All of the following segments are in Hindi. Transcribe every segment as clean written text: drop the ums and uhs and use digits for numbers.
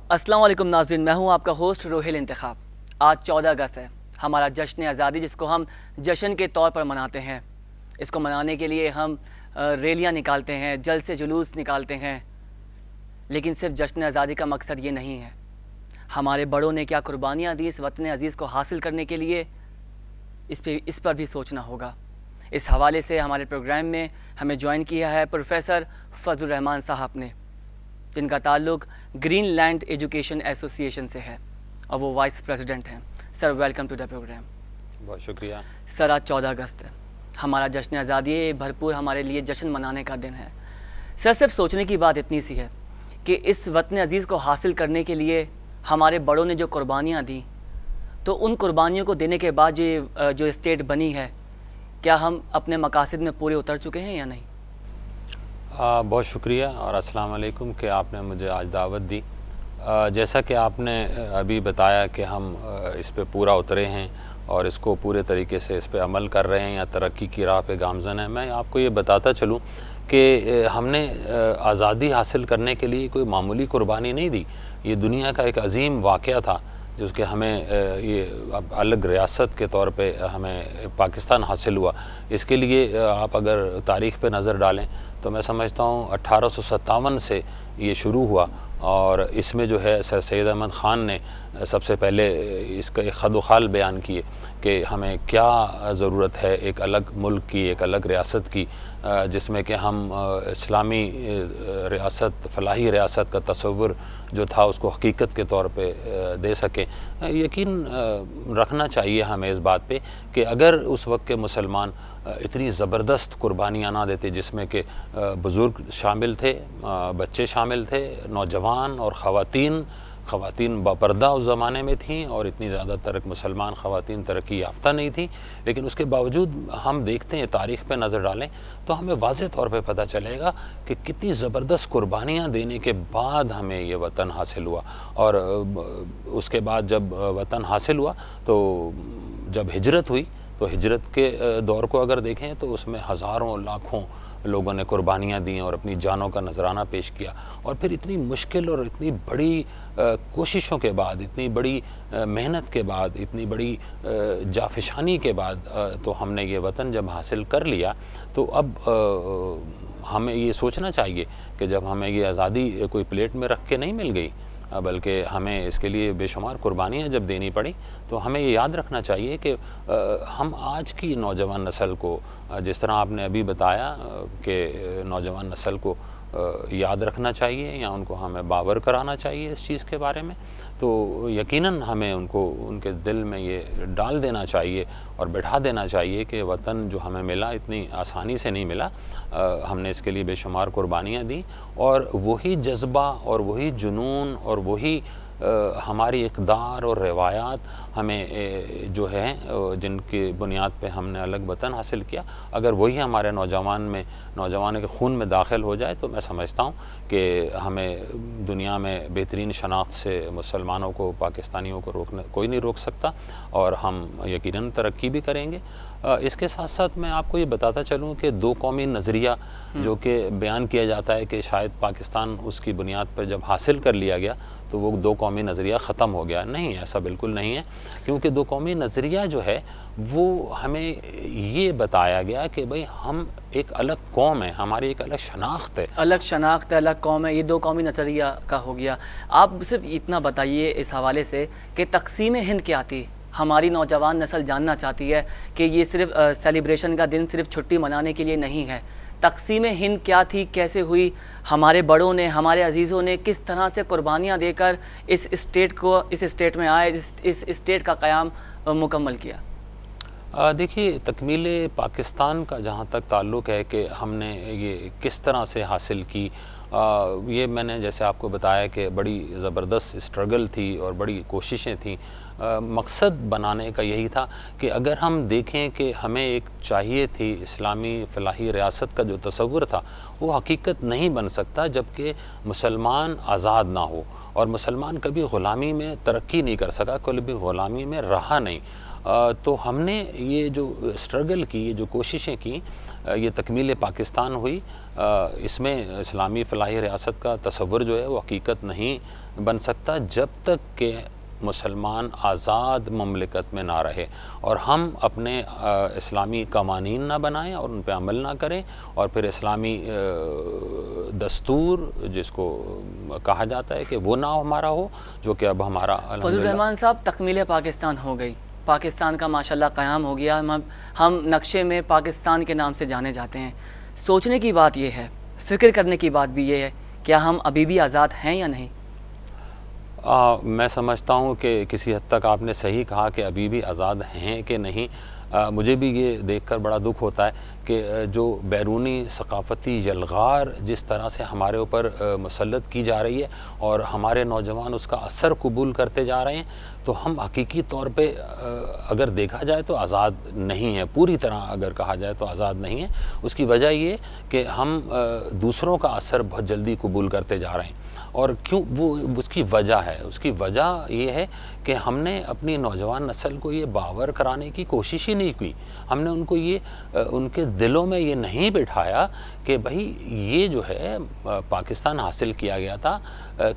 अस्सलाम वालेकुम नाज़रीन, मैं हूं आपका होस्ट रोहिल इंतखाब। आज 14 अगस्त है, हमारा जश्न आज़ादी, जिसको हम जश्न के तौर पर मनाते हैं। इसको मनाने के लिए हम रैलियां निकालते हैं, जल्द से जुलूस निकालते हैं, लेकिन सिर्फ जश्न आज़ादी का मकसद ये नहीं है। हमारे बड़ों ने क्या कुर्बानियाँ दी इस वतन अज़ीज़ को हासिल करने के लिए, इस पर भी सोचना होगा। इस हवाले से हमारे प्रोग्राम में हमें ज्वाइन किया है प्रोफेसर फजलुर रहमान साहब ने, जिनका ताल्लुक़ ग्रीन लैंड एजुकेशन एसोसिएशन से है और वो वाइस प्रेसिडेंट हैं। Sir, welcome to the program. बहुत शुक्रिया सर, आज 14 अगस्त है, हमारा जश्न आज़ादी भरपूर हमारे लिए जश्न मनाने का दिन है। सर, सिर्फ सोचने की बात इतनी सी है कि इस वतन अज़ीज़ को हासिल करने के लिए हमारे बड़ों ने जो कुर्बानियाँ दी, तो उन कुर्बानियों को देने के बाद जो स्टेट बनी है, क्या हम अपने मकासद में पूरे उतर चुके हैं या नहीं? बहुत शुक्रिया और अस्सलाम वालेकुम कि आपने मुझे आज दावत दी। जैसा कि आपने अभी बताया कि हम इस पे पूरा उतरे हैं और इसको पूरे तरीके से इस पे अमल कर रहे हैं या तरक्की की राह पे गामज़न है। मैं आपको ये बताता चलूँ कि हमने आज़ादी हासिल करने के लिए कोई मामूली कुर्बानी नहीं दी। ये दुनिया का एक अजीम वाक़या था जिसके हमें ये अलग रियासत के तौर पे हमें पाकिस्तान हासिल हुआ। इसके लिए आप अगर तारीख़ पे नज़र डालें तो मैं समझता हूँ 1857 से ये शुरू हुआ और इसमें जो है सर सैयद अहमद ख़ान ने सबसे पहले इसका एक ख़द व ख़ाल बयान किए कि हमें क्या ज़रूरत है एक अलग मुल्क की, एक अलग रियासत की, जिसमें कि हम इस्लामी रियासत, फ़लाही रियासत का तसव्वुर जो था उसको हकीकत के तौर पे दे सकें। यकीन रखना चाहिए हमें इस बात पे कि अगर उस वक्त के मुसलमान इतनी ज़बरदस्त कुर्बानियाँ ना देते, जिसमें कि बुज़ुर्ग शामिल थे, बच्चे शामिल थे, नौजवान और ख़वातीन बापर्दा उस ज़माने में थीं और इतनी ज़्यादातर मुसलमान ख़वातीन तरक्की याफ़्ता नहीं थी, लेकिन उसके बावजूद हम देखते हैं तारीख़ पे नज़र डालें तो हमें वाज़ेह तौर पे पता चलेगा कि कितनी ज़बरदस्त कुर्बानियाँ देने के बाद हमें ये वतन हासिल हुआ। और उसके बाद जब वतन हासिल हुआ तो जब हिजरत हुई तो हिजरत के दौर को अगर देखें तो उसमें हज़ारों लाखों लोगों ने कुर्बानियाँ दी और अपनी जानों का नजराना पेश किया। और फिर इतनी मुश्किल और इतनी बड़ी कोशिशों के बाद, इतनी बड़ी मेहनत के बाद, इतनी बड़ी जाफिशानी के बाद तो हमने ये वतन जब हासिल कर लिया तो अब हमें ये सोचना चाहिए कि जब हमें ये आज़ादी कोई प्लेट में रख के नहीं मिल गई, बल्कि हमें इसके लिए बेशुमार कुर्बानियाँ जब देनी पड़ी, तो हमें ये याद रखना चाहिए कि हम आज की नौजवान नस्ल को, जिस तरह आपने अभी बताया कि नौजवान नस्ल को याद रखना चाहिए या उनको हमें बावर कराना चाहिए इस चीज़ के बारे में, तो यकीनन हमें उनको उनके दिल में ये डाल देना चाहिए और बैठा देना चाहिए कि वतन जो हमें मिला इतनी आसानी से नहीं मिला। हमने इसके लिए बेशुमार कुर्बानियाँ दी और वही जज्बा और वही जुनून और वही हमारी इक़दार और रवायात हमें जो है जिनकी बुनियाद पे हमने अलग वतन हासिल किया, अगर वही हमारे नौजवान के खून में दाखिल हो जाए तो मैं समझता हूँ कि हमें दुनिया में बेहतरीन शनाख्त से मुसलमानों को, पाकिस्तानियों को रोकना कोई नहीं रोक सकता और हम यकीनन तरक्की भी करेंगे। इसके साथ साथ मैं आपको ये बताता चलूँ कि दो कौमी नज़रिया जो कि बयान किया जाता है कि शायद पाकिस्तान उसकी बुनियाद पर जब हासिल कर लिया गया तो वो दो कौमी नज़रिया ख़त्म हो गया। नहीं, ऐसा बिल्कुल नहीं है, क्योंकि दो कौमी नज़रिया जो है वो हमें ये बताया गया कि भाई हम एक अलग कौम है, हमारी एक अलग शनाख्त है, अलग कौम है। ये दो कौमी नज़रिया का हो गया। आप सिर्फ इतना बताइए इस हवाले से कि तक़सीम हिंद क्या थी? हमारी नौजवान नस्ल जानना चाहती है कि ये सिर्फ सेलिब्रेशन का दिन सिर्फ छुट्टी मनाने के लिए नहीं है। तक़सीम हिंद क्या थी, कैसे हुई? हमारे बड़ों ने, हमारे अजीज़ों ने किस तरह से कुर्बानियाँ देकर इस स्टेट में आए, इस स्टेट का क़याम मुकम्मल किया? देखिए, तकमील पाकिस्तान का जहाँ तक ताल्लुक़ है कि हमने ये किस तरह से हासिल की, ये मैंने जैसे आपको बताया कि बड़ी ज़बरदस्त स्ट्रगल थी और बड़ी कोशिशें थीं। मकसद बनाने का यही था कि अगर हम देखें कि हमें एक चाहिए थी इस्लामी फ़लाही रियासत का जो तसव्वुर था वो हकीकत नहीं बन सकता जबकि मुसलमान आज़ाद ना हो, और मुसलमान कभी ग़ुलामी में तरक्की नहीं कर सका, कभी ग़ुलामी में रहा नहीं। तो हमने ये जो स्ट्रगल की, ये जो कोशिशें की, ये तकमील पाकिस्तान हुई। इसमें इस्लामी फ़लाही रियासत का तसव्वुर जो है वो हकीकत नहीं बन सकता जब तक कि मुसलमान आज़ाद ममलिकत में ना रहे और हम अपने इस्लामी कवानीन ना बनाएं और उन पर अमल ना करें, और फिर इस्लामी दस्तूर जिसको कहा जाता है कि वो ना हमारा हो, जो कि अब हमारा फजल रहमान साहब तकमील पाकिस्तान हो गई, पाकिस्तान का माशाल्लाह क़याम हो गया, हम नक्शे में पाकिस्तान के नाम से जाने जाते हैं। सोचने की बात यह है, फ़िक्र करने की बात भी ये है, क्या हम अभी भी आज़ाद हैं या नहीं? मैं समझता हूँ कि किसी हद तक आपने सही कहा कि अभी भी आज़ाद हैं कि नहीं। मुझे भी ये देखकर बड़ा दुख होता है कि जो बैरूनी सकाफ़ती यलगार जिस तरह से हमारे ऊपर मुसल्लत की जा रही है और हमारे नौजवान उसका असर कबूल करते जा रहे हैं, तो हम हकीकी तौर पे अगर देखा जाए तो आज़ाद नहीं है, पूरी तरह अगर कहा जाए तो आज़ाद नहीं है। उसकी वजह ये कि हम दूसरों का असर बहुत जल्दी कबूल करते जा रहे हैं। और क्यों, वो उसकी वजह है, उसकी वजह ये है कि हमने अपनी नौजवान नस्ल को ये बावर कराने की कोशिश ही नहीं की। हमने उनको ये उनके दिलों में ये नहीं बिठाया कि भाई ये जो है पाकिस्तान हासिल किया गया था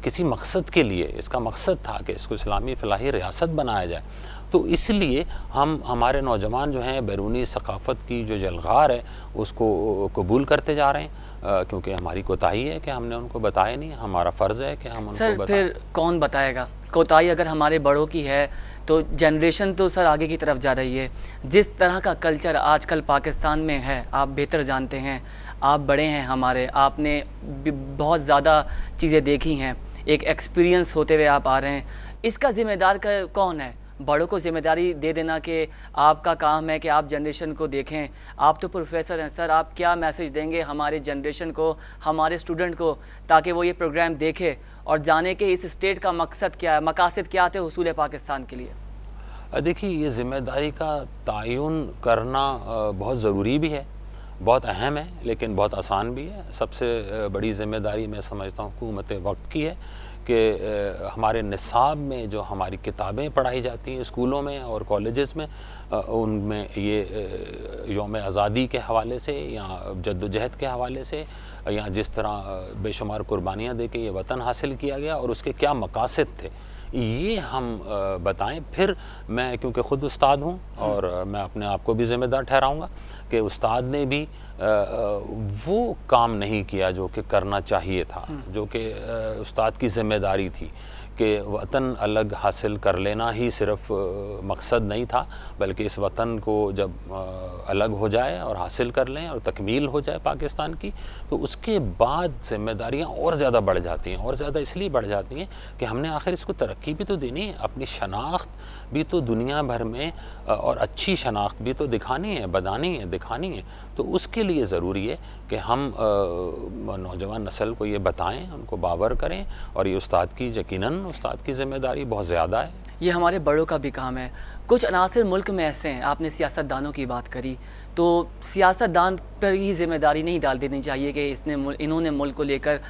किसी मकसद के लिए, इसका मकसद था कि इसको इस्लामी फ़लाही रियासत बनाया जाए। तो इसलिए हमारे नौजवान जो हैं बैरूनी सकाफ़त की जो यलगार है उसको कबूल करते जा रहे हैं, क्योंकि हमारी कोताही है कि हमने उनको बताया नहीं। हमारा फ़र्ज़ है कि हम उनको सर बताएं। फिर कौन बताएगा? कोताही अगर हमारे बड़ों की है तो जनरेशन तो सर आगे की तरफ जा रही है। जिस तरह का कल्चर आजकल पाकिस्तान में है, आप बेहतर जानते हैं, आप बड़े हैं हमारे, आपने बहुत ज़्यादा चीज़ें देखी हैं, एक एक्सपीरियंस होते हुए आप आ रहे हैं। इसका ज़िम्मेदार कौन है? बड़ों को ज़िम्मेदारी दे देना कि आपका काम है कि आप जनरेशन को देखें। आप तो प्रोफेसर हैं सर, आप क्या मैसेज देंगे हमारे जनरेशन को, हमारे स्टूडेंट को, ताकि वो ये प्रोग्राम देखे और जाने कि इस स्टेट का मकसद क्या है, मकासद क्या थे हुसूल पाकिस्तान के लिए? देखिए, ये ज़िम्मेदारी का तयन करना बहुत ज़रूरी भी है, बहुत अहम है, लेकिन बहुत आसान भी है। सबसे बड़ी ज़िम्मेदारी मैं समझता हूँ हुकूमत वक्त की है कि हमारे निसाब में जो हमारी किताबें पढ़ाई जाती हैं स्कूलों में और कॉलेजेस में, उनमें ये यौम आज़ादी के हवाले से या जद्दोजहद के हवाले से या जिस तरह बेशुमार कुर्बानियाँ दे के ये वतन हासिल किया गया और उसके क्या मकासद थे, ये हम बताएं। फिर मैं, क्योंकि ख़ुद उस्ताद हूँ और मैं अपने आप को भी ज़िम्मेदार ठहराऊँगा कि उस्ताद ने भी वो काम नहीं किया जो कि करना चाहिए था, जो कि उस्ताद की ज़िम्मेदारी थी कि वतन अलग हासिल कर लेना ही सिर्फ मकसद नहीं था, बल्कि इस वतन को जब अलग हो जाए और हासिल कर लें और तकमील हो जाए पाकिस्तान की, तो उसके बाद ज़िम्मेदारियाँ और ज़्यादा बढ़ जाती हैं। और ज़्यादा इसलिए बढ़ जाती हैं कि हमने आखिर इसको तरक्की भी तो देनी है, अपनी शनाख्त भी तो दुनिया भर में और अच्छी शनाख्त भी तो दिखानी है, बतानी है, दिखानी है। तो उसके लिए ज़रूरी है कि हम नौजवान नस्ल को ये बताएं, उनको बावर करें, और ये उस्ताद की, यकीनन उस्ताद की ज़िम्मेदारी बहुत ज़्यादा है। ये हमारे बड़ों का भी काम है। कुछ अनासर मुल्क में ऐसे हैं, आपने सियासतदानों की बात करी, तो सियासतदान पर ही ज़िम्मेदारी नहीं डाल देनी चाहिए कि इन्होंने मुल्क को लेकर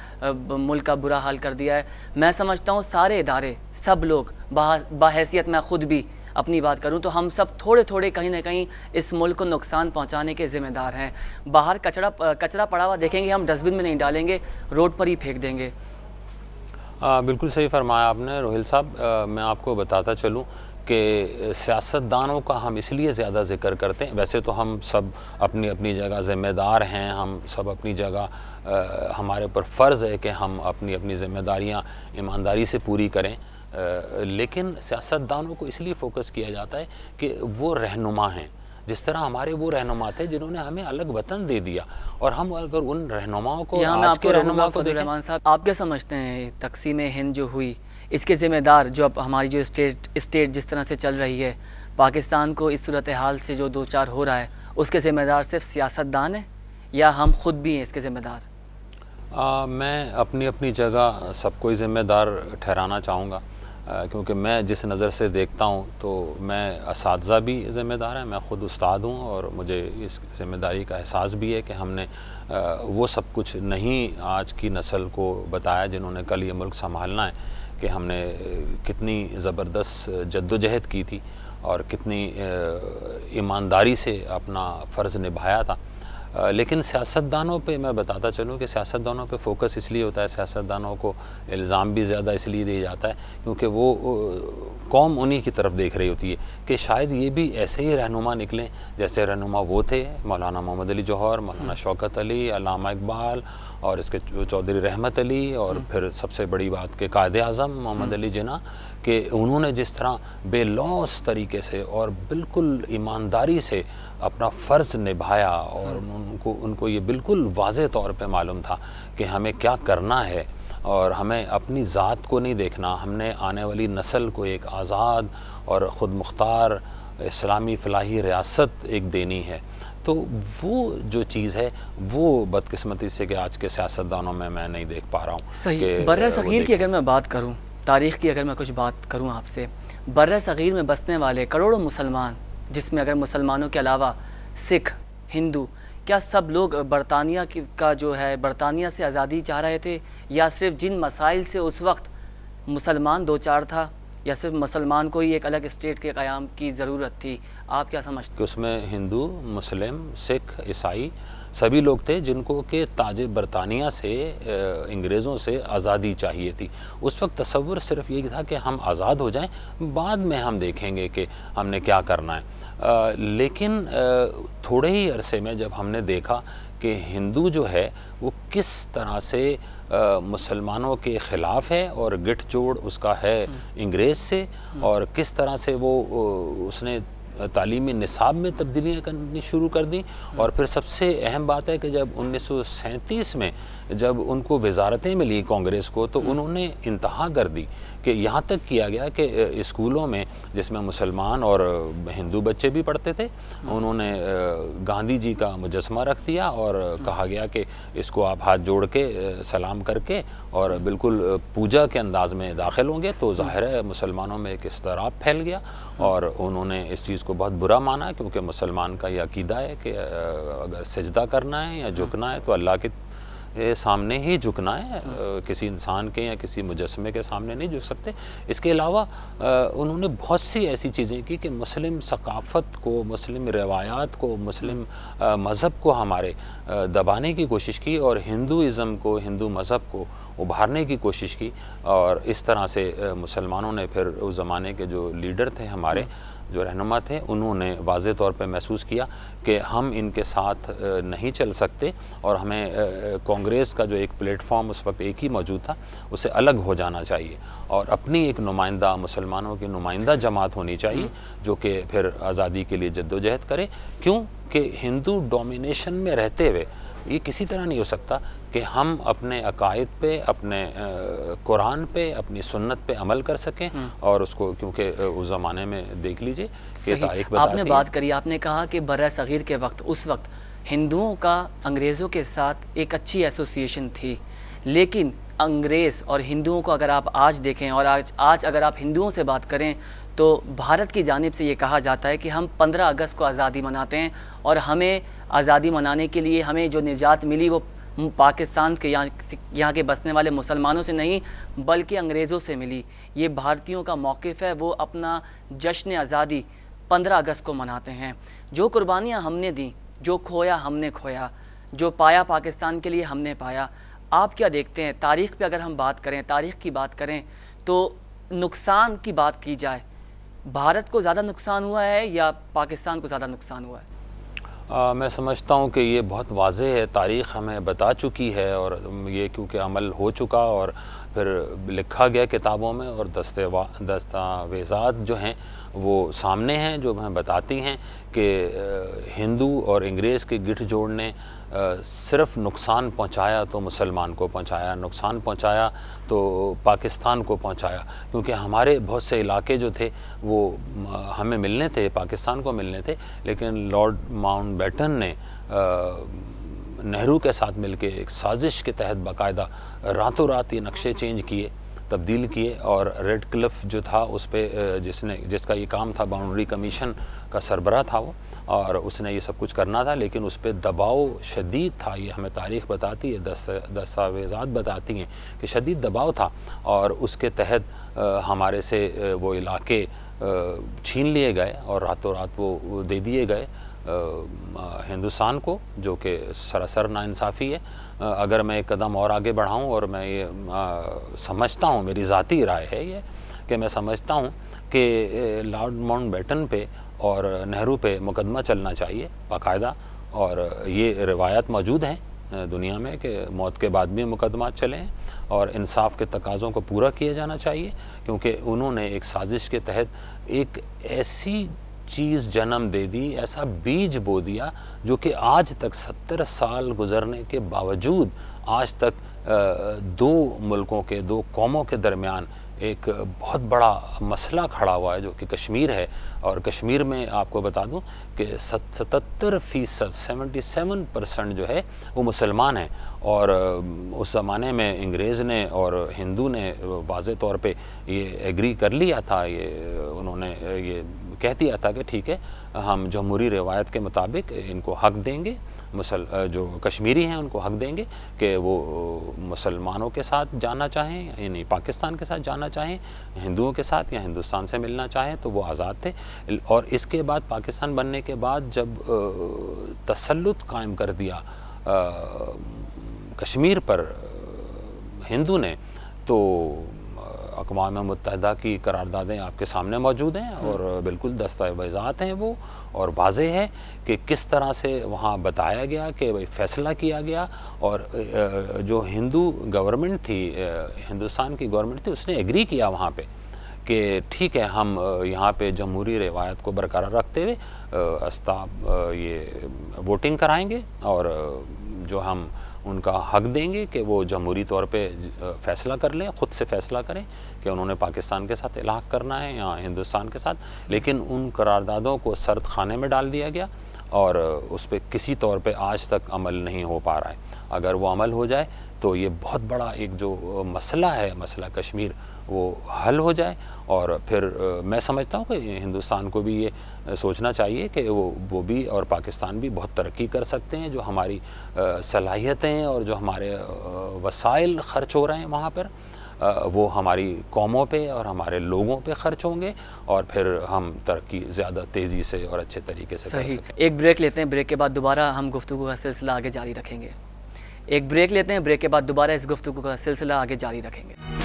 मुल्क का बुरा हाल कर दिया है। मैं समझता हूँ सारे इदारे, सब लोग, बाहैसियत मैं ख़ुद भी अपनी बात करूं तो हम सब थोड़े थोड़े कहीं ना कहीं इस मुल्क को नुकसान पहुंचाने के ज़िम्मेदार हैं। बाहर कचरा पड़ा हुआ देखेंगे, हम डस्टबिन में नहीं डालेंगे, रोड पर ही फेंक देंगे। बिल्कुल सही फरमाया आपने रोहिल साहब। मैं आपको बताता चलूँ कि सियासतदानों का हम इसलिए ज़्यादा ज़िक्र करते हैं, वैसे तो हम सब अपनी अपनी जगह ज़िम्मेदार हैं, हम सब अपनी जगह हमारे ऊपर फ़र्ज़ है कि हम अपनी अपनी ज़िम्मेदारियाँ ईमानदारी से पूरी करें, लेकिन सियासतदानों को इसलिए फ़ोकस किया जाता है कि वो रहनुमा हैं। जिस तरह हमारे वो रहनुमा थे जिन्होंने हमें अलग वतन दे दिया, और हम अगर उन रहनुमाओं को, आज के रहनुमा को देखें। रहमान साहब, आप क्या समझते हैं तकसीम हिंद जो हुई, इसके ज़िम्मेदार जो अब हमारी जो स्टेट जिस तरह से चल रही है, पाकिस्तान को इस सूरत हाल से जो दो चार हो रहा है, उसके ज़िम्मेदार सिर्फ सियासतदान है या हम खुद भी हैं इसके ज़िम्मेदार? मैं अपनी अपनी जगह सबको ही ज़िम्मेदार ठहराना चाहूँगा, क्योंकि मैं जिस नज़र से देखता हूँ तो मैं असातिज़ा भी ज़िम्मेदार हैं, मैं ख़ुद उस्ताद हूँ और मुझे इस ज़िम्मेदारी का एहसास भी है कि हमने वो सब कुछ नहीं आज की नस्ल को बताया जिन्होंने कल ये मुल्क संभालना है, कि हमने कितनी ज़बरदस्त जद्दोजहद की थी और कितनी ईमानदारी से अपना फ़र्ज़ निभाया था। लेकिन सियासतदानों पे मैं बताता चलूँ कि सियासतदानों पे फोकस इसलिए होता है, सियासतदानों को इल्ज़ाम भी ज़्यादा इसलिए दिया जाता है क्योंकि वो कौम उन्हीं की तरफ देख रही होती है कि शायद ये भी ऐसे ही रहनुमा निकलें जैसे रहनुमा वो थे, मौलाना मोहम्मद अली जौहर, मौलाना शौकत अली, अल्लामा इकबाल और इसके चौधरी रहमत अली, और फिर सबसे बड़ी बात के कायदे आज़म मोहम्मद अली जिन्ना, कि उन्होंने जिस तरह बेलौस तरीके से और बिल्कुल ईमानदारी से अपना फ़र्ज़ निभाया और उनको ये बिल्कुल वाज़े तौर पे मालूम था कि हमें क्या करना है और हमें अपनी ज़ात को नहीं देखना, हमने आने वाली नस्ल को एक आज़ाद और ख़ुद मुख्तार इस्लामी फ़लाही रियासत एक देनी है। तो वो जो चीज़ है वो बदकिस्मती से कि आज के सियासतदानों में मैं नहीं देख पा रहा हूँ। सही। बर्र सग़ीर की अगर मैं बात करूँ, तारीख़ की अगर मैं कुछ बात करूँ आपसे, बर्र सग़ीर में बसने वाले करोड़ों मुसलमान, जिसमें अगर मुसलमानों के अलावा सिख, हिंदू, क्या सब लोग बरतानिया का जो है बरतानिया से आज़ादी चाह रहे थे, या सिर्फ जिन मसाइल से उस वक्त मुसलमान दो चार था, या सिर्फ मुसलमान को ही एक अलग स्टेट के क़याम की ज़रूरत थी? आप क्या समझते? कि उसमें हिंदू, मुस्लिम, सिख, ईसाई सभी लोग थे जिनको कि ताज बरतानिया से अंग्रेज़ों से आज़ादी चाहिए थी। उस वक्त तसव्वुर सिर्फ ये था कि हम आज़ाद हो जाएं, बाद में हम देखेंगे कि हमने क्या करना है। लेकिन थोड़े ही अरसे में जब हमने देखा कि हिंदू जो है वो किस तरह से मुसलमानों के ख़िलाफ़ है और गिठजोड़ उसका है अंग्रेज़ से, और किस तरह से वो उसने तालीमी निसाब में तब्दीलियाँ करनी शुरू कर दी। और फिर सबसे अहम बात है कि जब 1937 में जब उनको वजारतें मिली कांग्रेस को, तो उन्होंने इंतहा कर दी कि यहाँ तक किया गया कि स्कूलों में जिसमें मुसलमान और हिंदू बच्चे भी पढ़ते थे, उन्होंने गांधी जी का मुजस्मा रख दिया और कहा गया कि इसको आप हाथ जोड़ के सलाम करके और बिल्कुल पूजा के अंदाज में दाखिल होंगे, तो ज़ाहिर है मुसलमानों में एक इस्तराब फैल गया और उन्होंने इस चीज़ को बहुत बुरा माना, क्योंकि मुसलमान का ये अकीदा है कि अगर सजदा करना है या झुकना है तो अल्लाह के सामने ही झुकना है, किसी इंसान के या किसी मुजस्मे के सामने नहीं झुक सकते। इसके अलावा उन्होंने बहुत सी ऐसी चीज़ें की कि मुस्लिम सकाफ़त को, मुस्लिम रवायात को, मुस्लिम मज़हब को हमारे दबाने की कोशिश की और हिंदुइज़म को, हिंदू मज़हब को उभारने की कोशिश की। और इस तरह से मुसलमानों ने फिर उस ज़माने के जो लीडर थे, हमारे जो रहनुमा थे, उन्होंने वाज़े तौर पे महसूस किया कि हम इनके साथ नहीं चल सकते और हमें कांग्रेस का जो एक प्लेटफॉर्म उस वक्त एक ही मौजूद था उससे अलग हो जाना चाहिए और अपनी एक नुमाइंदा, मुसलमानों की नुमाइंदा जमात होनी चाहिए जो कि फिर आज़ादी के लिए जद्दोजहद करे। क्यों कि हिंदू डोमिनेशन में रहते हुए ये किसी तरह नहीं हो सकता कि हम अपने अकायद पे, अपने कुरान पे, अपनी सुन्नत पे अमल कर सकें और उसको, क्योंकि उस ज़माने में देख लीजिए कि तारीख़ बताती है। आपने बात करी, आपने कहा कि बर्र सग़ीर के वक्त, उस वक्त हिंदुओं का अंग्रेज़ों के साथ एक अच्छी एसोसिएशन थी, लेकिन अंग्रेज़ और हिंदुओं को अगर आप आज देखें और आज अगर आप हिंदुओं से बात करें तो भारत की जानिब से ये कहा जाता है कि हम 15 अगस्त को आज़ादी मनाते हैं और हमें आज़ादी मनाने के लिए हमें जो निजात मिली वो पाकिस्तान के यहाँ के बसने वाले मुसलमानों से नहीं बल्कि अंग्रेज़ों से मिली। ये भारतीयों का मौक़िफ़ है, वो अपना जश्न आज़ादी 15 अगस्त को मनाते हैं। जो कुर्बानियाँ हमने दी, जो खोया हमने खोया, जो पाया पाकिस्तान के लिए हमने पाया। आप क्या देखते हैं, तारीख़ पे अगर हम बात करें, तारीख़ की बात करें तो नुकसान की बात की जाए, भारत को ज़्यादा नुकसान हुआ है या पाकिस्तान को ज़्यादा नुकसान हुआ है? मैं समझता हूँ कि ये बहुत वाज़ेह है, तारीख़ हमें बता चुकी है और ये क्योंकि अमल हो चुका और फिर लिखा गया किताबों में और दस्तावेज़ात जो हैं वो सामने हैं जो हमें बताती हैं कि हिंदू और अंग्रेज़ के गिठजोड़ ने सिर्फ़ नुकसान पहुंचाया तो मुसलमान को पहुंचाया, नुकसान पहुंचाया तो पाकिस्तान को पहुंचाया, क्योंकि हमारे बहुत से इलाके जो थे वो हमें मिलने थे, पाकिस्तान को मिलने थे, लेकिन लॉर्ड माउंटबेटन ने नेहरू के साथ मिलके एक साजिश के तहत बाकायदा रातों रात ये नक्शे चेंज किए, तब्दील किए और रेड क्लिफ जो था उस पर जिसका ये काम था, बाउंड्री कमीशन का सरबराह था वो, और उसने ये सब कुछ करना था, लेकिन उस पर दबाव शदीद था। ये हमें तारीख़ बताती है, दस्तावेज़ात बताती हैं कि शदीद दबाव था और उसके तहत हमारे से वो इलाके छीन लिए गए और रातों रात वो दे दिए गए हिंदुस्तान को, जो कि सरासर नाइंसाफ़ी है। अगर मैं एक कदम और आगे बढ़ाऊं और मैं ये समझता हूं, मेरी ज़ाती राय है ये, कि मैं समझता हूं कि लॉर्ड माउंटबेटन पे और नेहरू पे मुकदमा चलना चाहिए बाकायदा, और ये रिवायत मौजूद हैं दुनिया में कि मौत के बाद भी मुकदमा चलें और इंसाफ के तकाज़ों को पूरा किया जाना चाहिए, क्योंकि उन्होंने एक साजिश के तहत एक ऐसी चीज़ जन्म दे दी, ऐसा बीज बो दिया जो कि आज तक 70 साल गुजरने के बावजूद आज तक दो मुल्कों के, दो कौमों के दरमियान एक बहुत बड़ा मसला खड़ा हुआ है, जो कि कश्मीर है। और कश्मीर में आपको बता दूं कि 77% 77% जो है वो मुसलमान हैं, और उस ज़माने में अंग्रेज़ ने और हिंदू ने वाज़े तौर पे ये एग्री कर लिया था, ये उन्होंने ये कह दिया था कि ठीक है, हम जमहूरी रिवायत के मुताबिक इनको हक़ देंगे, जो कश्मीरी हैं उनको हक़ देंगे कि वो मुसलमानों के साथ जाना चाहें, यानी पाकिस्तान के साथ जाना चाहें, हिंदुओं के साथ या हिंदुस्तान से मिलना चाहें तो वो आज़ाद थे। और इसके बाद पाकिस्तान बनने के बाद जब तसल्लुत कायम कर दिया कश्मीर पर हिंदू ने, तो अक़वाम मुत्तहिदा की करारदादें आपके सामने मौजूद हैं और बिल्कुल दस्तावेज़ात हैं वो, और वाज़ेह है कि किस तरह से वहाँ बताया गया कि भाई फ़ैसला किया गया, और जो हिंदू गवर्नमेंट थी, हिंदुस्तान की गवर्नमेंट थी, उसने एग्री किया वहाँ पे कि ठीक है, हम यहाँ पे जमहूरी रिवायत को बरकरार रखते हुए ये वोटिंग कराएंगे, और जो हम उनका हक़ देंगे कि वो जमहूरी तौर पे फ़ैसला कर लें, ख़ुद से फ़ैसला करें कि उन्होंने पाकिस्तान के साथ इलाक़ करना है या हिंदुस्तान के साथ। लेकिन उन करारदादों को सर्द खाने में डाल दिया गया और उस पर किसी तौर पे आज तक अमल नहीं हो पा रहा है। अगर वो अमल हो जाए तो ये बहुत बड़ा एक जो मसला है, मसला कश्मीर, वो हल हो जाए, और फिर मैं समझता हूँ कि हिंदुस्तान को भी ये सोचना चाहिए कि वो भी और पाकिस्तान भी बहुत तरक्की कर सकते हैं। जो हमारी सलाहियतें और जो हमारे वसाइल ख़र्च हो रहे हैं वहाँ पर, वो हमारी कौमों पे और हमारे लोगों पे ख़र्च होंगे, और फिर हम तरक्की ज़्यादा तेज़ी से और अच्छे तरीके से कर सकें। एक ब्रेक लेते हैं, ब्रेक के बाद दोबारा हम गुफ्तगू का सिलसिला आगे जारी रखेंगे। एक ब्रेक लेते हैं, ब्रेक के बाद दोबारा इस गुफ्तगू का सिलसिला आगे जारी रखेंगे।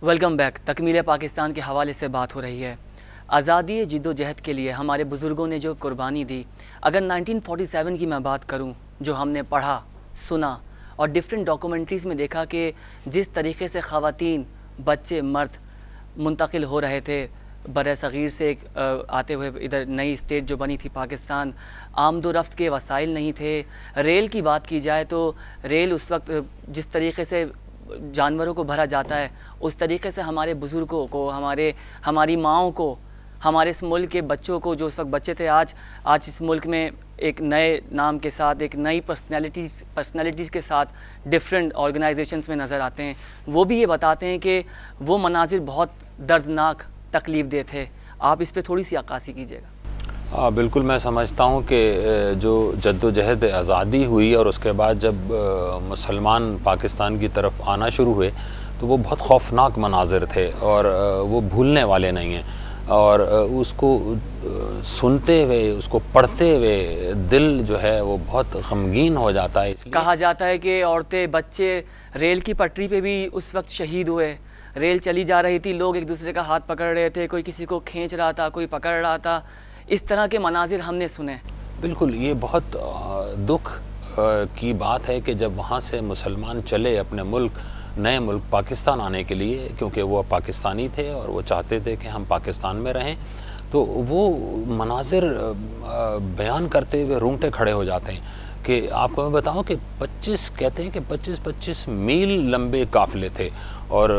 Welcome back. तकमील पाकिस्तान के हवाले से बात हो रही है। आज़ादी जिद्दोजहद के लिए हमारे बुज़ुर्गों ने जो कुर्बानी दी, अगर 1947 की मैं बात करूं, जो हमने पढ़ा, सुना और डिफरेंट डॉक्यूमेंट्रीज़ में देखा कि जिस तरीके से ख़वातीन, बच्चे, मर्द मुंतकिल हो रहे थे बर सग़ीर से एक आते हुए इधर नई स्टेट जो बनी थी पाकिस्तान, आमदो रफ्त के वसाइल नहीं थे। रेल की बात की जाए तो रेल उस वक्त जिस तरीके से जानवरों को भरा जाता है, उस तरीके से हमारे बुज़ुर्गों को, हमारी माओं को, हमारे इस मुल्क के बच्चों को, जो उस वक्त बच्चे थे, आज इस मुल्क में एक नए नाम के साथ, एक नई पर्सनैलिटीज़ के साथ डिफरेंट ऑर्गेनाइजेशंस में नज़र आते हैं। वो भी ये बताते हैं कि वो मनाजिर बहुत दर्दनाक, तकलीफ़ दे थे। आप इस पर थोड़ी सी अक्कासी कीजिएगा। हाँ, बिल्कुल। मैं समझता हूँ कि जो जद्दोजहद आज़ादी हुई और उसके बाद जब मुसलमान पाकिस्तान की तरफ आना शुरू हुए, तो वो बहुत खौफनाक मनाजिर थे और वो भूलने वाले नहीं हैं। और उसको सुनते हुए, उसको पढ़ते हुए दिल जो है वो बहुत गमगीन हो जाता है। इसलिए कहा जाता है कि औरतें, बच्चे रेल की पटरी पे भी उस वक्त शहीद हुए। रेल चली जा रही थी, लोग एक दूसरे का हाथ पकड़ रहे थे, कोई किसी को खींच रहा था, कोई पकड़ रहा था। इस तरह के मनाजिर हमने सुने। बिल्कुल, ये बहुत दुख की बात है कि जब वहाँ से मुसलमान चले अपने मुल्क, नए मुल्क पाकिस्तान आने के लिए, क्योंकि वो पाकिस्तानी थे और वो चाहते थे कि हम पाकिस्तान में रहें, तो वो मनाजिर बयान करते हुए रोंगटे खड़े हो जाते हैं। कि आपको मैं बताऊं कि 25 कहते हैं कि 25-25 मील लंबे काफ़िले थे और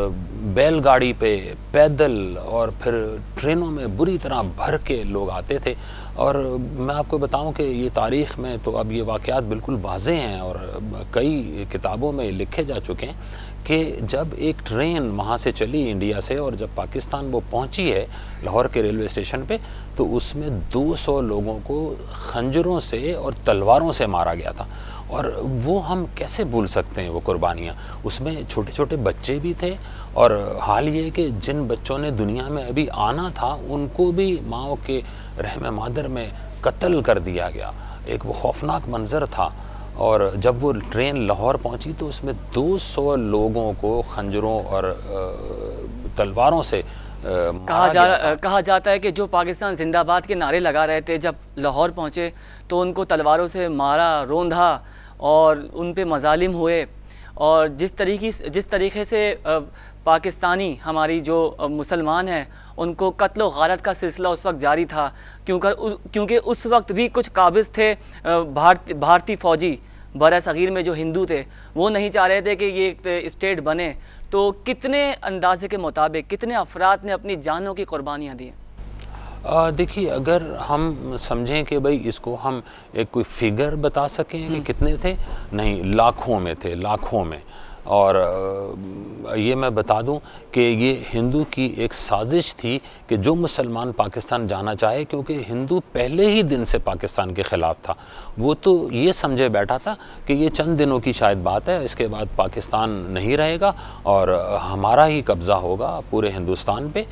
बैलगाड़ी पे, पैदल और फिर ट्रेनों में बुरी तरह भर के लोग आते थे। और मैं आपको बताऊं कि ये तारीख़ में तो अब ये वाक़यात बिल्कुल वाज़ेह हैं और कई किताबों में लिखे जा चुके हैं कि जब एक ट्रेन वहाँ से चली इंडिया से और जब पाकिस्तान वो पहुँची है लाहौर के रेलवे स्टेशन पे, तो उसमें 200 लोगों को खंजरों से और तलवारों से मारा गया था। और वो हम कैसे भूल सकते हैं वो कुर्बानियाँ। उसमें छोटे छोटे बच्चे भी थे और हाल ये कि जिन बच्चों ने दुनिया में अभी आना था उनको भी माओ के रहम मादर में कत्ल कर दिया गया। एक वो खौफनाक मंज़र था। और जब वो ट्रेन लाहौर पहुंची तो उसमें 200 लोगों को खंजरों और तलवारों से कहा जाता है कि जो पाकिस्तान जिंदाबाद के नारे लगा रहे थे जब लाहौर पहुंचे तो उनको तलवारों से मारा, रोंधा और उन पे मजालिम हुए। और जिस तरीके से पाकिस्तानी हमारी जो मुसलमान हैं उनको कत्ल व गारत का सिलसिला उस वक्त जारी था, क्योंकि उस वक्त भी कुछ काबिज़ थे भारतीय फ़ौजी बरसग़ीर में जो हिंदू थे, वो नहीं चाह रहे थे कि ये एक स्टेट बने। तो कितने अंदाजे के मुताबिक कितने अफराद ने अपनी जानों की कुर्बानियाँ दी? देखिए, अगर हम समझें कि भाई इसको हम एक कोई फिगर बता सकें कि कितने थे, नहीं, लाखों में थे, लाखों में। और ये मैं बता दूं कि ये हिंदू की एक साजिश थी कि जो मुसलमान पाकिस्तान जाना चाहे, क्योंकि हिंदू पहले ही दिन से पाकिस्तान के ख़िलाफ़ था। वो तो ये समझे बैठा था कि ये चंद दिनों की शायद बात है, इसके बाद पाकिस्तान नहीं रहेगा और हमारा ही कब्ज़ा होगा पूरे हिंदुस्तान पे,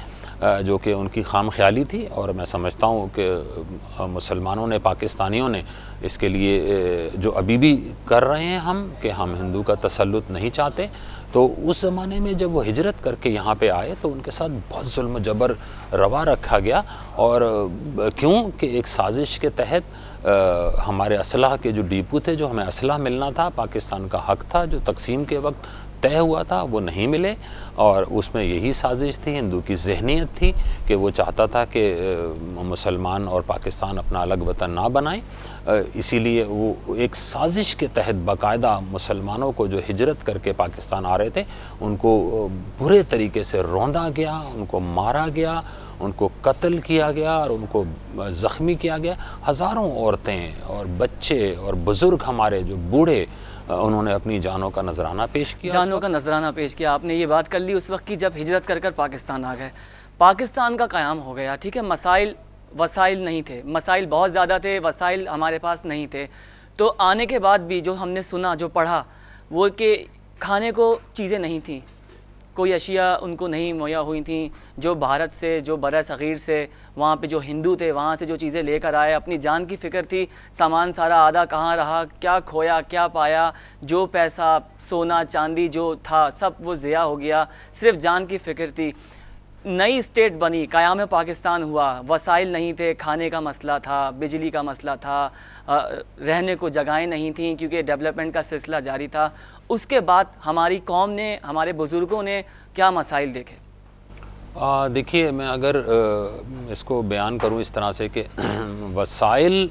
जो कि उनकी खाम ख्याली थी। और मैं समझता हूँ कि मुसलमानों ने, पाकिस्तानियों ने इसके लिए जो अभी भी कर रहे हैं हम, कि हम हिंदू का तसल्लुत नहीं चाहते। तो उस ज़माने में जब वो हिजरत करके यहाँ पे आए तो उनके साथ बहुत जुल्म जबर रवा रखा गया। और क्यों कि एक साजिश के तहत हमारे असलह के जो डिपो थे, जो हमें असलह मिलना था, पाकिस्तान का हक़ था, जो तकसीम के वक्त तय हुआ था, वो नहीं मिले। और उसमें यही साजिश थी, हिंदू की ज़हनीत थी कि वो चाहता था कि मुसलमान और पाकिस्तान अपना अलग वतन ना बनाएं। इसीलिए वो एक साजिश के तहत बाकायदा मुसलमानों को जो हिजरत करके पाकिस्तान आ रहे थे उनको बुरे तरीके से रौंदा गया, उनको मारा गया, उनको कत्ल किया गया और उनको ज़ख्मी किया गया। हज़ारों औरतें और बच्चे और बुज़ुर्ग, हमारे जो बूढ़े, उन्होंने अपनी जानों का नजराना पेश किया। जानों का नजराना पेश किया। आपने ये बात कर ली उस वक्त की जब हिजरत कर पाकिस्तान आ गए, पाकिस्तान का क़याम हो गया। ठीक है, वसाइल नहीं थे, मसाइल बहुत ज़्यादा थे, वसाइल हमारे पास नहीं थे। तो आने के बाद भी जो हमने सुना, जो पढ़ा, वो कि खाने को चीज़ें नहीं थी, कोई अशिया उनको नहीं मुहैया हुई थी। जो भारत से, जो बरसग़ीर से, वहाँ पे जो हिंदू थे वहाँ से जो चीज़ें लेकर आए, अपनी जान की फ़िक्र थी। सामान सारा आधा कहाँ रहा, क्या खोया, क्या पाया, जो पैसा, सोना चांदी जो था सब वो ज़िया हो गया, सिर्फ जान की फ़िक्र थी। नई स्टेट बनी, क़याम पाकिस्तान हुआ, वसाइल नहीं थे, खाने का मसला था, बिजली का मसला था, रहने को जगहें नहीं थी क्योंकि डेवलपमेंट का सिलसिला जारी था। उसके बाद हमारी कौम ने, हमारे बुज़ुर्गों ने क्या मसाइल देखे? देखिए, मैं अगर इसको बयान करूं इस तरह से कि वसाइल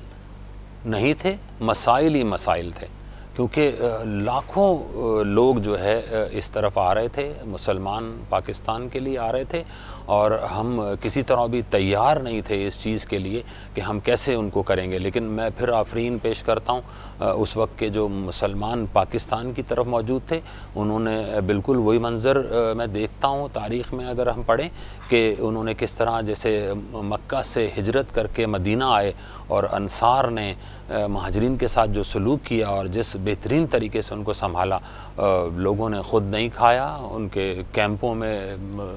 नहीं थे, मसाइल ही मसाइल थे। क्योंकि लाखों लोग जो है इस तरफ आ रहे थे, मुसलमान पाकिस्तान के लिए आ रहे थे और हम किसी तरह भी तैयार नहीं थे इस चीज़ के लिए कि हम कैसे उनको करेंगे। लेकिन मैं फिर आफरीन पेश करता हूँ उस वक्त के जो मुसलमान पाकिस्तान की तरफ मौजूद थे, उन्होंने बिल्कुल वही मंज़र मैं देखता हूँ तारीख़ में अगर हम पढ़ें कि उन्होंने किस तरह जैसे मक्का से हिजरत करके मदीना आए और अंसार ने महाजरीन के साथ जो सलूक किया और जिस बेहतरीन तरीके से उनको संभाला, लोगों ने ख़ुद नहीं खाया, उनके कैंपों में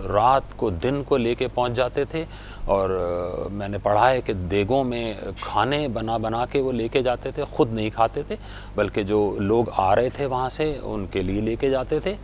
रात को दिन को लेके पहुंच जाते थे। और मैंने पढ़ा है कि देगों में खाने बना बना के वो लेके जाते थे, ख़ुद नहीं खाते थे बल्कि जो लोग आ रहे थे वहाँ से उनके लिए लेके जाते थे।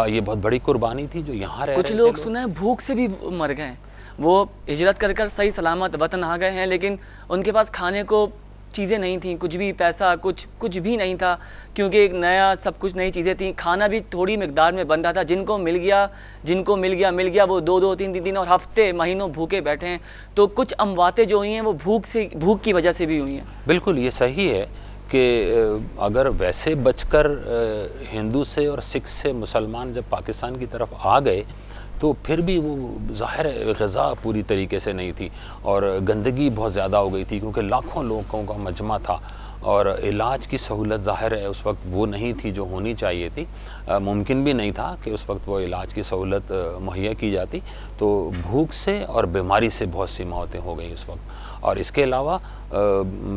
ये बहुत बड़ी कुर्बानी थी जो यहाँ रह कुछ लोग सुने भूख से भी मर गए, वो हिजरत कर सही सलामत वतन आ गए हैं, लेकिन उनके पास खाने को चीज़ें नहीं थी, कुछ भी पैसा कुछ भी नहीं था, क्योंकि एक नया सब कुछ नई चीज़ें थी। खाना भी थोड़ी मिकदार में बन रहा था, जिनको मिल गया वो 2-2, 3-3 दिन और हफ्ते महीनों भूखे बैठे हैं। तो कुछ अमवातें जो हुई हैं वो भूख की वजह से भी हुई हैं। बिल्कुल ये सही है कि अगर वैसे बचकर हिंदू से और सिख से मुसलमान जब पाकिस्तान की तरफ आ गए तो फिर भी वो ज़ाहिर ग़िज़ा पूरी तरीके से नहीं थी और गंदगी बहुत ज़्यादा हो गई थी, क्योंकि लाखों लोगों का मजमा था और इलाज की सहूलत ज़ाहिर है उस वक्त वो नहीं थी जो होनी चाहिए थी। मुमकिन भी नहीं था कि उस वक्त वो इलाज की सहूलत मुहैया की जाती। तो भूख से और बीमारी से बहुत सी मौतें हो गई उस वक्त। और इसके अलावा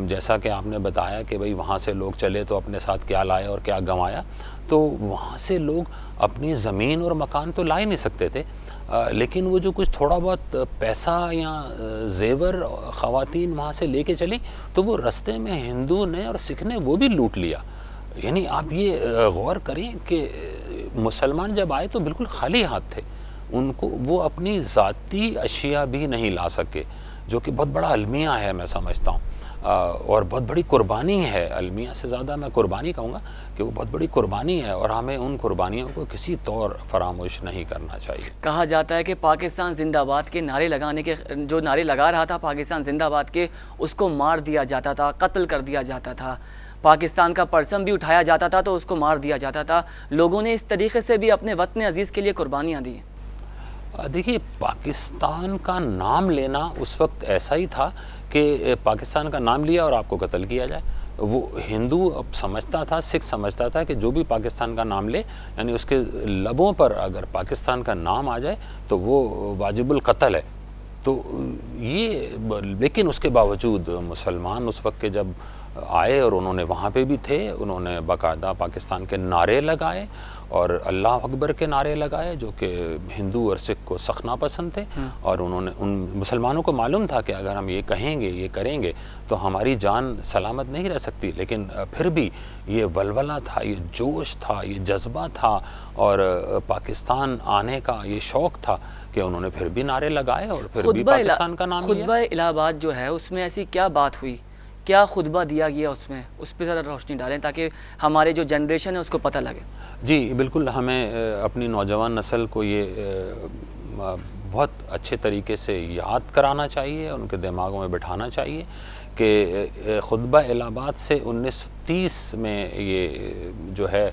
जैसा कि आपने बताया कि भाई वहाँ से लोग चले तो अपने साथ क्या लाए और क्या गंवाया, तो वहाँ से लोग अपनी ज़मीन और मकान तो ला ही नहीं सकते थे, लेकिन वो जो कुछ थोड़ा बहुत पैसा या जेवर ख़वातीन वहाँ से लेके चली तो वो रास्ते में हिंदू ने और सिख ने वो भी लूट लिया। यानी आप ये गौर करें कि मुसलमान जब आए तो बिल्कुल खाली हाथ थे, उनको वो अपनी ज़ाती अशिया भी नहीं ला सके, जो कि बहुत बड़ा अलमिया है मैं समझता हूँ, और बहुत बड़ी कुर्बानी है। अलमिया से ज़्यादा मैं कुर्बानी कहूँगा कि वो बहुत बड़ी कुर्बानी है और हमें उन कुर्बानियों को किसी तौर फरामोश नहीं करना चाहिए। कहा जाता है कि पाकिस्तान जिंदाबाद के नारे लगाने के जो नारे लगा रहा था पाकिस्तान जिंदाबाद के, उसको मार दिया जाता था, कत्ल कर दिया जाता था। पाकिस्तान का परचम भी उठाया जाता था तो उसको मार दिया जाता था। लोगों ने इस तरीके से भी अपने वतन अजीज़ के लिए कुर्बानियाँ दी। देखिए, पाकिस्तान का नाम लेना उस वक्त ऐसा ही था कि पाकिस्तान का नाम लिया और आपको कत्ल किया जाए। वो हिंदू अब समझता था, सिख समझता था कि जो भी पाकिस्तान का नाम ले, यानी उसके लबों पर अगर पाकिस्तान का नाम आ जाए तो वो वाजिबुल कत्ल है। तो ये, लेकिन उसके बावजूद मुसलमान उस वक्त के जब आए और उन्होंने वहाँ पे भी थे, उन्होंने बाकायदा पाकिस्तान के नारे लगाए और अल्लाह अकबर के नारे लगाए, जो कि हिंदू और सिख को सख्त नापसंद थे। और उन्होंने उन मुसलमानों को मालूम था कि अगर हम ये कहेंगे, ये करेंगे तो हमारी जान सलामत नहीं रह सकती, लेकिन फिर भी ये वलवला था, ये जोश था, ये जज्बा था और पाकिस्तान आने का ये शौक़ था कि उन्होंने फिर भी नारे लगाए और फिर भी पाकिस्तान का नाम लिया। खुतबा इलाहाबाद जो है उसमें ऐसी क्या बात हुई, क्या खुतबा दिया गया उसमें, उस पर ज़रा रोशनी डालें ताकि हमारे जो जनरेशन है उसको पता लगे। जी बिल्कुल, हमें अपनी नौजवान नस्ल को ये बहुत अच्छे तरीके से याद कराना चाहिए, उनके दिमागों में बिठाना चाहिए कि खुतबा इलाहाबाद से 1930 में ये जो है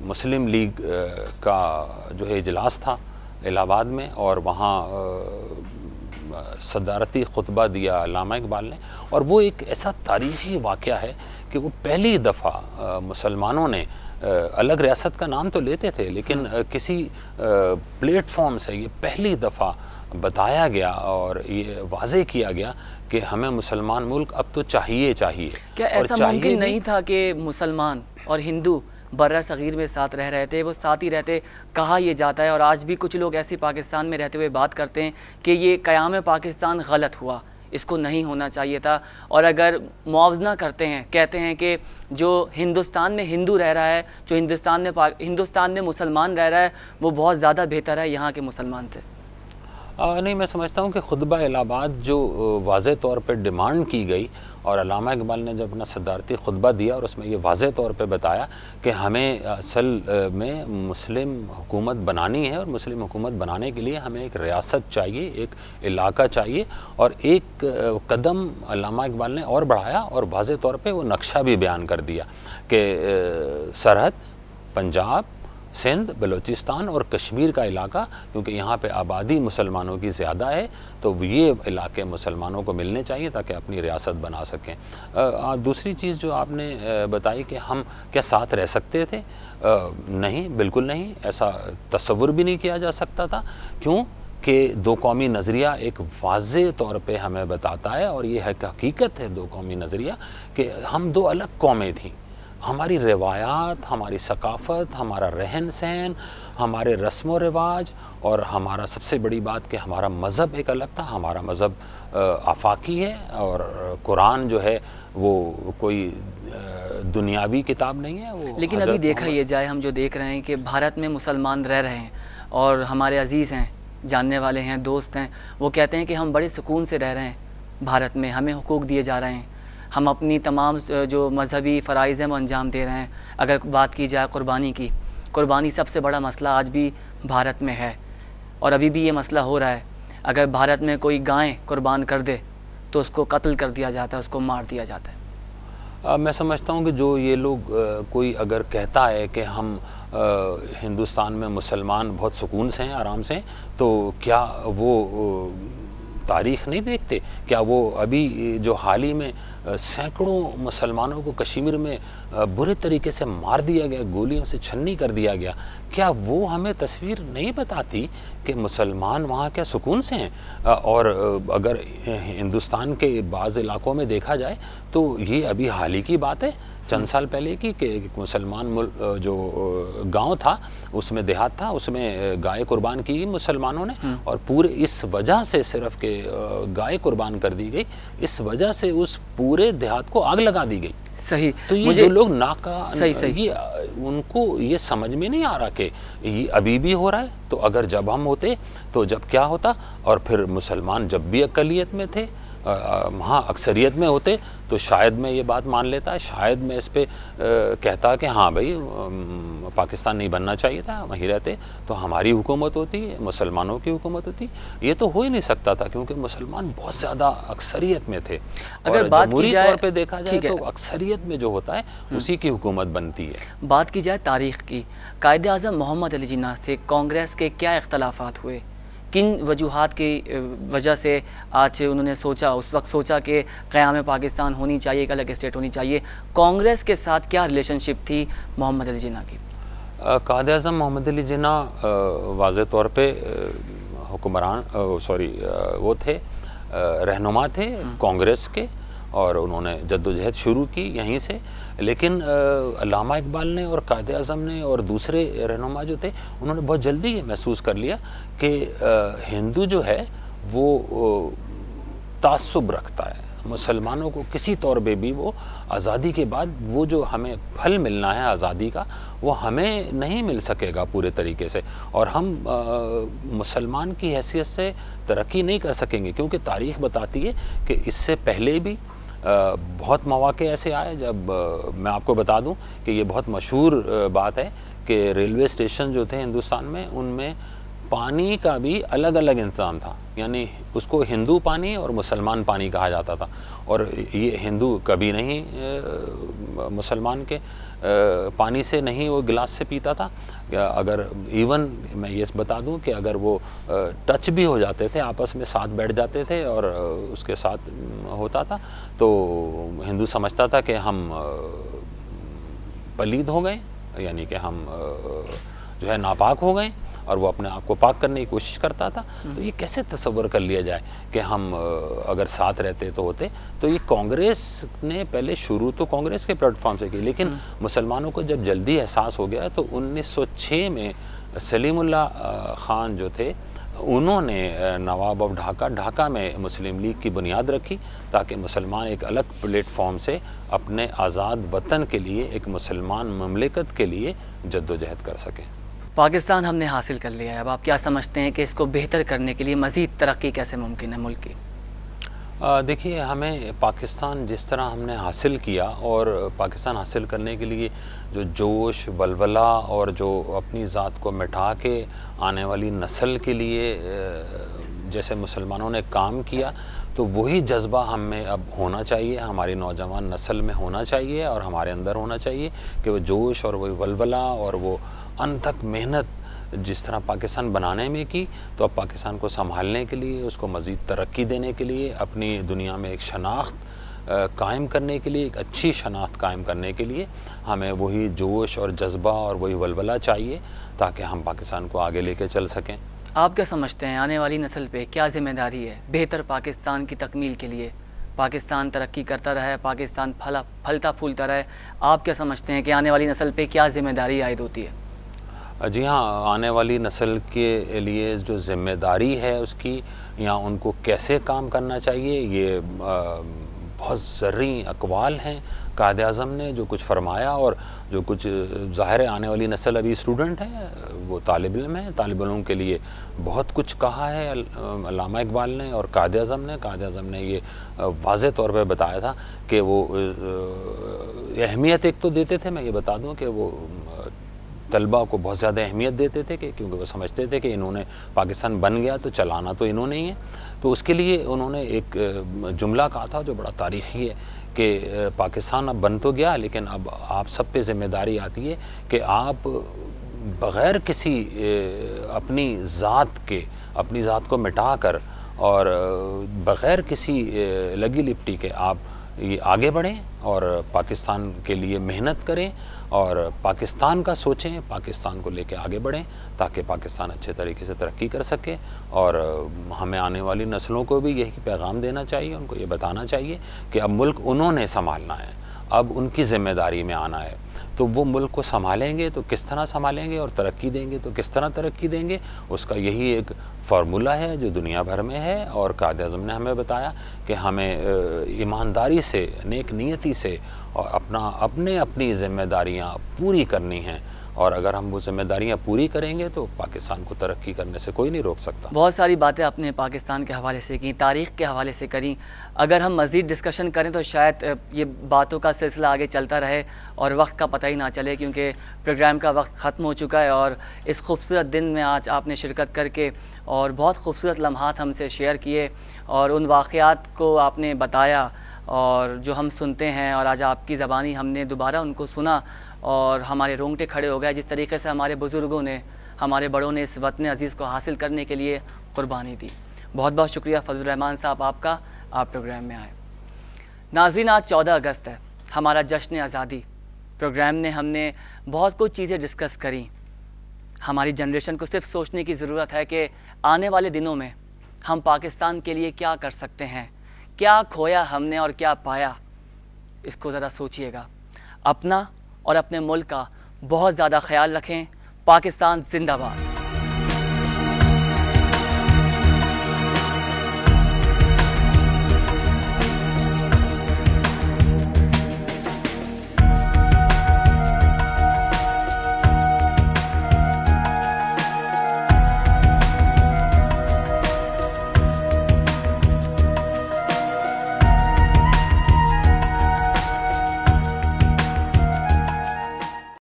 मुस्लिम लीग का जो है इजलास था इलाहाबाद में, और वहाँ सदारती खुतबा दिया अल्लामा इकबाल ने। और वो एक ऐसा तारीख़ी वाक़या है कि वो पहली दफ़ा मुसलमानों ने अलग रियासत का नाम तो लेते थे, लेकिन किसी प्लेटफॉर्म से ये पहली दफ़ा बताया गया और ये वाज़े किया गया कि हमें मुसलमान मुल्क अब तो चाहिए। क्या ऐसा मुमकिन नहीं था कि मुसलमान और हिंदू बर्रा सग़ीर में साथ रह रहे थे, वो साथ ही रहते? कहा यह जाता है और आज भी कुछ लोग ऐसे पाकिस्तान में रहते हुए बात करते हैं कि ये क़याम पाकिस्तान गलत हुआ, इसको नहीं होना चाहिए था। और अगर मुआवजा करते हैं, कहते हैं कि जो हिंदुस्तान में हिंदू रह रहा है, जो हिंदुस्तान में मुसलमान रह रहा है, वो बहुत ज़्यादा बेहतर है यहाँ के मुसलमान से। नहीं, मैं समझता हूँ कि खुतबा इलाहाबाद जो वाज़े तौर पे डिमांड की गई और अल्लामा इकबाल ने जब अपना सदारती खुतबा दिया और उसमें ये वाज़े तौर पे बताया कि हमें असल में मुस्लिम हुकूमत बनानी है और मुस्लिम हुकूमत बनाने के लिए हमें एक रियासत चाहिए, एक इलाका चाहिए। और एक कदम अल्लामा इकबाल ने और बढ़ाया और वाज़े तौर पे वो नक्शा भी बयान कर दिया कि सरहद पंजाब, सिंध, बलूचिस्तान और कश्मीर का इलाका, क्योंकि यहाँ पे आबादी मुसलमानों की ज़्यादा है, तो ये इलाके मुसलमानों को मिलने चाहिए ताकि अपनी रियासत बना सकें। दूसरी चीज़ जो आपने बताई कि हम क्या साथ रह सकते थे, नहीं, बिल्कुल नहीं, ऐसा तसव्वुर भी नहीं किया जा सकता था। क्यों कि दो कौमी नज़रिया एक वाज़े तौर पे हमें बताता है और ये है हकीकत है, दो कौमी नज़रिया, कि हम दो अलग कौमें थीं। हमारी रिवायात, हमारी सकाफ़त, हमारा रहन सहन, हमारे रस्म व रिवाज और हमारा सबसे बड़ी बात कि हमारा मज़हब एक अलग था। हमारा मज़हब आफाकी है और कुरान जो है वो कोई दुनियावी किताब नहीं है। वो लेकिन अभी देखा ये जाए, हम जो देख रहे हैं कि भारत में मुसलमान रह रहे हैं और हमारे अज़ीज़ हैं, जानने वाले हैं, दोस्त हैं, वो कहते हैं कि हम बड़े सुकून से रह रहे हैं भारत में, हमें हुकूक दिए जा रहे हैं, हम अपनी तमाम जो मजहबी फ़राइज़ हैं वो अंजाम दे रहे हैं। अगर बात की जाए कुर्बानी की, कुर्बानी सबसे बड़ा मसला आज भी भारत में है और अभी भी ये मसला हो रहा है। अगर भारत में कोई गाय कुर्बान कर दे तो उसको कत्ल कर दिया जाता है, उसको मार दिया जाता है। मैं समझता हूँ कि जो ये लोग कोई अगर कहता है कि हम हिंदुस्तान में मुसलमान बहुत सुकून से हैं, आराम से हैं, तो क्या वो तारीख़ नहीं देखते? क्या वो अभी जो हाल ही में सैकड़ों मुसलमानों को कश्मीर में बुरे तरीके से मार दिया गया, गोलियों से छन्नी कर दिया गया, क्या वो हमें तस्वीर नहीं बताती कि मुसलमान वहाँ क्या सुकून से हैं? और अगर हिंदुस्तान के बाज़ इलाकों में देखा जाए तो ये अभी हाल ही की बात है, चंद साल पहले की, कि मुसलमान जो गांव था, उसमें देहात था, उसमें गाय कुर्बान की मुसलमानों ने, और पूरे इस वजह से सिर्फ के गाय कुर्बान कर दी गई, इस वजह से उस पूरे देहात को आग लगा दी गई। सही। तो ये जो लोग ये उनको ये समझ में नहीं आ रहा कि ये अभी भी हो रहा है, तो अगर जब हम होते तो जब क्या होता, और फिर मुसलमान जब भी अक़लियत में थे, हाँ अक्सरियत में होते, तो शायद मैं ये बात मान लेता, शायद मैं इस पे कहता कि हाँ भाई पाकिस्तान नहीं बनना चाहिए था, वहीं रहते तो हमारी हुकूमत होती, मुसलमानों की हुकूमत होती। ये तो हो ही नहीं सकता था, क्योंकि मुसलमान बहुत ज़्यादा अक्सरियत में थे। अगर बात जमहूरी तौर पे देखा जाए तो अक्सरियत में जो होता है उसी की हुकूमत बनती है। बात की जाए तारीख़ की, कायदे आज़म मोहम्मद अली जिन्ना से कांग्रेस के क्या इख्तलाफात हुए, किन वजूहात की वजह से आज उन्होंने सोचा, उस वक्त सोचा कि क़याम पाकिस्तान होनी चाहिए, एक अलग स्टेट होनी चाहिए? कांग्रेस के साथ क्या रिलेशनशिप थी मोहम्मद अली जिन्ना की? कायदे आज़म मोहम्मद अली जिन्ना वाज़े तौर पे हुक्मरान वो थे, रहनुमा थे कांग्रेस के, और उन्होंने जद्दोजहद शुरू की यहीं से। लेकिन अल्लामा इकबाल ने और कायदे आज़म ने और दूसरे रहनुमा जो थे, उन्होंने बहुत जल्दी ये महसूस कर लिया कि हिंदू जो है वो तासुब रखता है, मुसलमानों को किसी तौर पे भी वो आज़ादी के बाद वो जो हमें फल मिलना है आज़ादी का, वो हमें नहीं मिल सकेगा पूरे तरीके से, और हम मुसलमान की हैसियत से तरक्की नहीं कर सकेंगे, क्योंकि तारीख़ बताती है कि इससे पहले भी बहुत मौक़े ऐसे आए जब मैं आपको बता दूं कि ये बहुत मशहूर बात है कि रेलवे स्टेशन जो थे हिंदुस्तान में, उनमें पानी का भी अलग अलग इंतज़ाम था, यानी उसको हिंदू पानी और मुसलमान पानी कहा जाता था, और ये हिंदू कभी नहीं मुसलमान के पानी से नहीं वो गिलास से पीता था। अगर इवन मैं ये बता दूं कि अगर वो टच भी हो जाते थे, आपस में साथ बैठ जाते थे और उसके साथ होता था, तो हिंदू समझता था कि हम पलीद हो गए, यानी कि हम जो है नापाक हो गए, और वो अपने आप को पाक करने की कोशिश करता था। तो ये कैसे तसव्वुर कर लिया जाए कि हम अगर साथ रहते तो होते? तो ये कांग्रेस ने पहले शुरू तो कांग्रेस के प्लेटफॉर्म से की, लेकिन मुसलमानों को जब जल्दी एहसास हो गया तो 1906 में सलीमुल्लाह खान जो थे, उन्होंने नवाब ऑफ ढाका में मुस्लिम लीग की बुनियाद रखी, ताकि मुसलमान एक अलग प्लेटफॉर्म से अपने आज़ाद वतन के लिए, एक मुसलमान ममलिकत के लिए जद्दोजहद कर सकें। पाकिस्तान हमने हासिल कर लिया है, अब आप क्या समझते हैं कि इसको बेहतर करने के लिए मज़ीद तरक्की कैसे मुमकिन है मुल्क की? देखिए, हमें पाकिस्तान जिस तरह हमने हासिल किया, और पाकिस्तान हासिल करने के लिए जो जोश, वलवला और जो अपनी ज़ात को मिटा के आने वाली नस्ल के लिए जैसे मुसलमानों ने काम किया, तो वही जज्बा हमें अब होना चाहिए, हमारी नौजवान नस्ल में होना चाहिए और हमारे अंदर होना चाहिए कि वो जोश और वही वलवला और वो अनथक मेहनत जिस तरह पाकिस्तान बनाने में की, तो अब पाकिस्तान को संभालने के लिए, उसको मज़ीद तरक्की देने के लिए, अपनी दुनिया में एक शनाख्त कायम करने के लिए, एक अच्छी शनाख्त कायम करने के लिए हमें वही जोश और जज्बा और वही वलवला चाहिए, ताकि हम पाकिस्तान को आगे लेके चल सकें। आप क्या समझते हैं आने वाली नस्ल पे क्या ज़िम्मेदारी है बेहतर पाकिस्तान की तकमील के लिए? पाकिस्तान तरक्की करता रहे, पाकिस्तान फलता फूलता रहे, आप क्या समझते हैं कि आने वाली नस्ल पे क्या ज़िम्मेदारी आयद होती है? जी हाँ, आने वाली नस्ल के लिए जो ज़िम्मेदारी है उसकी, या उनको कैसे काम करना चाहिए, ये बहुत ज़रूरी अक़वाल हैं कायदे आज़म ने जो कुछ फरमाया, और जो कुछ ज़ाहिर है आने वाली नस्ल अभी स्टूडेंट है, वो तालिब इल्म है, तालिब इल्मों के लिए बहुत कुछ कहा है अल्लामा इकबाल ने और कायदे आज़म ने ये वाज़े तौर पे बताया था कि वो अहमियत एक तो देते थे, मैं ये बता दूँ कि वो तलबा को बहुत ज़्यादा अहमियत देते थे, कि क्योंकि वो समझते थे कि इन्होंने पाकिस्तान बन गया तो चलाना तो इन्होंने ही है। तो उसके लिए उन्होंने एक जुमला कहा था जो बड़ा तारीख़ी है कि पाकिस्तान अब बन तो गया, लेकिन अब आप सब पे ज़िम्मेदारी आती है कि आप बग़ैर किसी अपनी ज़ात को मिटा कर और बग़ैर किसी लगी लिपटी के आप ये आगे बढ़ें और पाकिस्तान के लिए मेहनत करें और पाकिस्तान का सोचें, पाकिस्तान को लेके आगे बढ़ें ताकि पाकिस्तान अच्छे तरीके से तरक्की कर सके। और हमें आने वाली नस्लों को भी यही पैगाम देना चाहिए, उनको ये बताना चाहिए कि अब मुल्क उन्होंने संभालना है, अब उनकी ज़िम्मेदारी में आना है। तो वो मुल्क को संभालेंगे तो किस तरह संभालेंगे और तरक्की देंगे तो किस तरह तरक्की देंगे, उसका यही एक फ़ॉर्मूला है जो दुनिया भर में है। और कायद-ए-आज़म ने हमें बताया कि हमें ईमानदारी से, नेक नीयती से और अपनी ज़िम्मेदारियाँ पूरी करनी हैं, और अगर हम वो ज़िम्मेदारियाँ पूरी करेंगे तो पाकिस्तान को तरक्की करने से कोई नहीं रोक सकता। बहुत सारी बातें आपने पाकिस्तान के हवाले से की, तारीख़ के हवाले से करी। अगर हम मज़ीद डिस्कशन करें तो शायद ये बातों का सिलसिला आगे चलता रहे और वक्त का पता ही ना चले, क्योंकि प्रोग्राम का वक्त ख़त्म हो चुका है। और इस खूबसूरत दिन में आज आपने शिरकत करके और बहुत खूबसूरत लम्हात हमसे शेयर किए और उन वाक़यात को आपने बताया और जो हम सुनते हैं, और आज आपकी ज़बानी हमने दोबारा उनको सुना और हमारे रोंगटे खड़े हो गए। जिस तरीके से हमारे बुज़ुर्गों ने, हमारे बड़ों ने इस वतन अज़ीज़ को हासिल करने के लिए क़ुरबानी दी। बहुत बहुत शुक्रिया फजलुर रहमान साहब आपका, आप प्रोग्राम में आए। नाज़रीन, आज 14 अगस्त है, हमारा जश्न आज़ादी। प्रोग्राम ने हमने बहुत कुछ चीज़ें डिस्कस करी। हमारी जनरेशन को सिर्फ सोचने की ज़रूरत है कि आने वाले दिनों में हम पाकिस्तान के लिए क्या कर सकते हैं, क्या खोया हमने और क्या पाया। इसको ज़रा सोचिएगा। अपना और अपने मुल्क का बहुत ज़्यादा ख्याल रखें। पाकिस्तान जिंदाबाद।